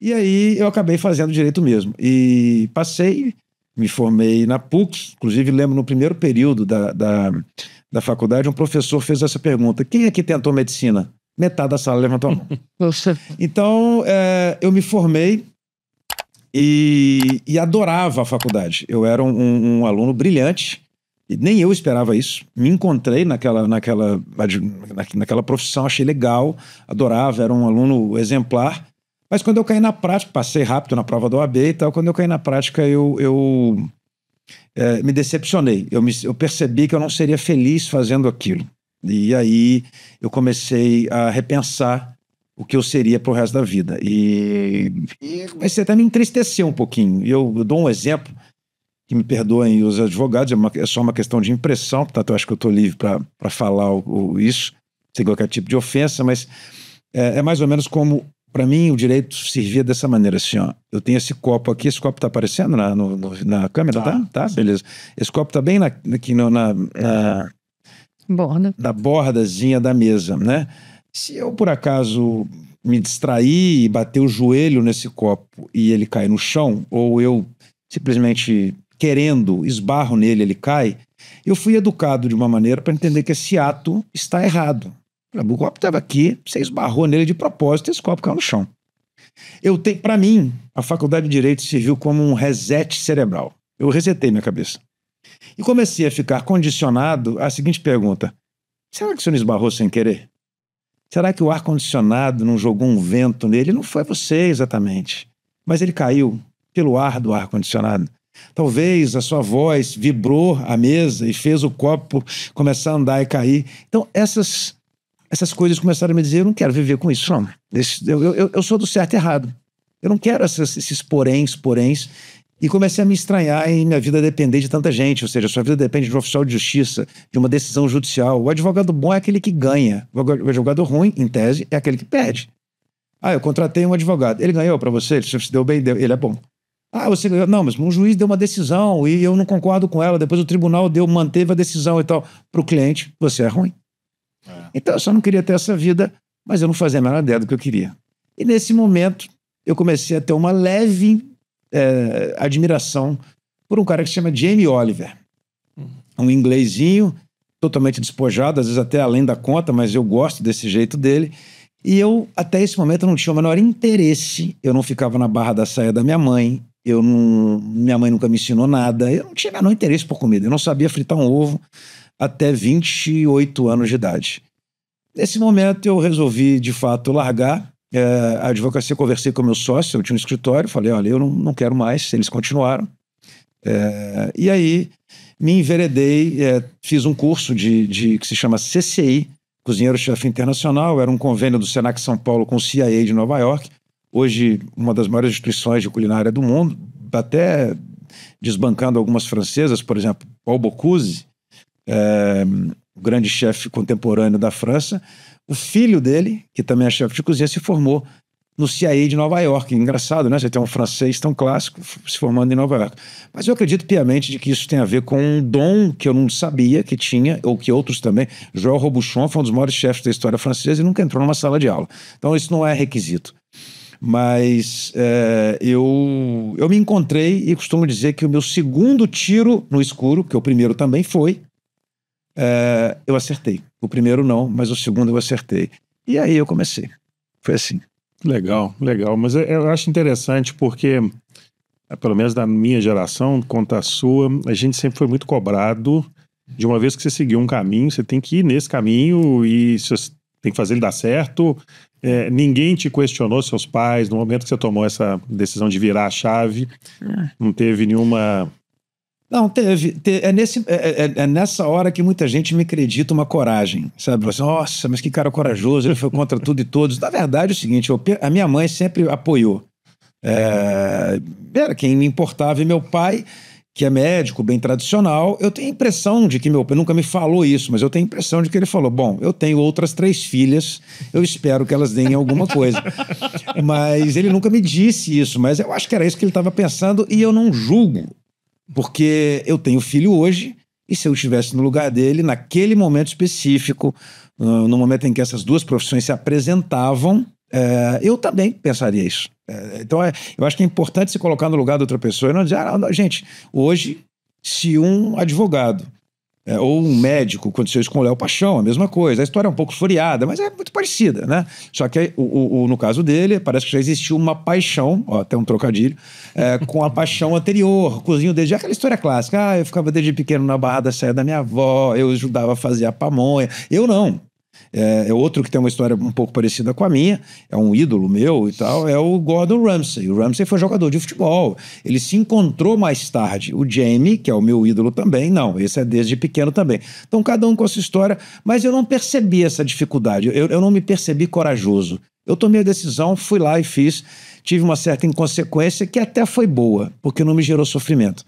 E aí eu acabei fazendo direito mesmo. E passei, me formei na PUC, inclusive lembro no primeiro período da faculdade, um professor fez essa pergunta: quem aqui tentou medicina? Metade da sala levantou a mão. Então, eu me formei e adorava a faculdade. Eu era um aluno brilhante, e nem eu esperava isso. Me encontrei naquela profissão, achei legal, adorava, era um aluno exemplar. Mas quando eu caí na prática, passei rápido na prova da OAB e tal, quando eu caí na prática, eu me decepcionei. Eu percebi que eu não seria feliz fazendo aquilo. E aí eu comecei a repensar o que eu seria pro resto da vida. E comecei até a me entristecer um pouquinho. Eu dou um exemplo, que me perdoem os advogados, é só uma questão de impressão, portanto eu acho que eu estou livre para falar isso, sem qualquer tipo de ofensa, mas é mais ou menos como, para mim, o direito servia dessa maneira, assim, ó. Eu tenho esse copo aqui, esse copo está aparecendo na câmera, tá? Beleza. Esse copo está bem aqui na bordazinha da mesa, né? Se eu, por acaso, me distrair e bater o joelho nesse copo e ele cair no chão, ou eu simplesmente querendo, esbarro nele, ele cai, eu fui educado de uma maneira para entender que esse ato está errado. O copo estava aqui, você esbarrou nele de propósito e esse copo caiu no chão. Para mim, a faculdade de Direito serviu como um reset cerebral. Eu resetei minha cabeça. E comecei a ficar condicionado à seguinte pergunta: será que você não esbarrou sem querer? Será que o ar-condicionado não jogou um vento nele? Não foi você exatamente, mas ele caiu pelo ar do ar-condicionado. Talvez a sua voz vibrou a mesa e fez o copo começar a andar e cair. Então essas coisas começaram a me dizer: eu não quero viver com isso, não. Eu sou do certo e errado. Eu não quero esses poréns. E comecei a me estranhar em minha vida depender de tanta gente, ou seja, a sua vida depende de um oficial de justiça, de uma decisão judicial. O advogado bom é aquele que ganha. O advogado ruim, em tese, é aquele que perde. Eu contratei um advogado. Ele ganhou para você? Ele se deu bem? Ele é bom. Você ganhou? Não, mas um juiz deu uma decisão e eu não concordo com ela. Depois o tribunal manteve a decisão e tal. Para o cliente, você é ruim. Então eu só não queria ter essa vida, mas eu não fazia a menor ideia do que eu queria. E nesse momento, eu comecei a ter uma leve admiração por um cara que se chama Jamie Oliver. Um inglesinho, totalmente despojado, às vezes até além da conta, mas eu gosto desse jeito dele. E eu, até esse momento, não tinha o menor interesse. Eu não ficava na barra da saia da minha mãe. Minha mãe nunca me ensinou nada. Eu não tinha o menor interesse por comida. Eu não sabia fritar um ovo até 28 anos de idade. Nesse momento, eu resolvi, de fato, largar a advocacia. Conversei com o meu sócio, eu tinha um escritório, falei: olha, eu não quero mais. Eles continuaram. E aí, me enveredei, fiz um curso que se chama CCI, Cozinheiro-Chefe Internacional. Era um convênio do Senac São Paulo com o CIA de Nova York, hoje uma das maiores instituições de culinária do mundo, até desbancando algumas francesas, por exemplo, Paul Bocuse, o grande chefe contemporâneo da França. O filho dele, que também é chefe de cozinha, se formou no CIA de Nova York. Engraçado, né? Você tem um francês tão clássico se formando em Nova York. Mas eu acredito piamente de que isso tem a ver com um dom que eu não sabia que tinha, ou que outros também. Joël Robuchon foi um dos maiores chefes da história francesa e nunca entrou numa sala de aula. Então isso não é requisito. Mas eu me encontrei e costumo dizer que o meu segundo tiro no escuro, que o primeiro também foi, eu acertei. O primeiro não, mas o segundo eu acertei. E aí eu comecei. Foi assim. Legal. Mas eu acho interessante porque, pelo menos da minha geração, quanto a sua, a gente sempre foi muito cobrado de uma vez que você seguiu um caminho, você tem que ir nesse caminho e você tem que fazer ele dar certo. Ninguém te questionou, seus pais, no momento que você tomou essa decisão de virar a chave, não teve nenhuma... Não, teve. É nessa hora que muita gente me acredita uma coragem, sabe? Assim, nossa, mas que cara corajoso, ele foi contra tudo e todos. Na verdade é o seguinte, a minha mãe sempre apoiou. Era quem me importava, e meu pai, que é médico, bem tradicional, eu tenho a impressão de que meu pai nunca me falou isso, mas eu tenho a impressão de que ele falou: bom, eu tenho outras 3 filhas, eu espero que elas deem alguma coisa. Mas ele nunca me disse isso, mas eu acho que era isso que ele estava pensando, e eu não julgo. Porque eu tenho filho hoje, e se eu estivesse no lugar dele, naquele momento específico, no momento em que essas duas profissões se apresentavam, Eu também pensaria isso. Então, eu acho que é importante se colocar no lugar da outra pessoa e não dizer, gente, hoje, se um advogado ou um médico, aconteceu isso com o Léo Paixão, a mesma coisa. A história é um pouco floreada, mas é muito parecida, né? Só que no caso dele, parece que já existiu uma paixão, até um trocadilho, com a paixão anterior, o cozinho dele, já aquela história clássica. Eu ficava desde pequeno na barra da saia da minha avó, eu ajudava a fazer a pamonha. Eu não. Outro que tem uma história um pouco parecida com a minha, é um ídolo meu e tal, é o Gordon Ramsay. O Ramsay foi jogador de futebol. Ele se encontrou mais tarde. O Jamie, que é o meu ídolo também, não. Esse é desde pequeno também. Então, cada um com a sua história. Mas eu não percebi essa dificuldade. Eu não me percebi corajoso. Eu tomei a decisão, fui lá e fiz. Tive uma certa inconsequência que até foi boa, porque não me gerou sofrimento.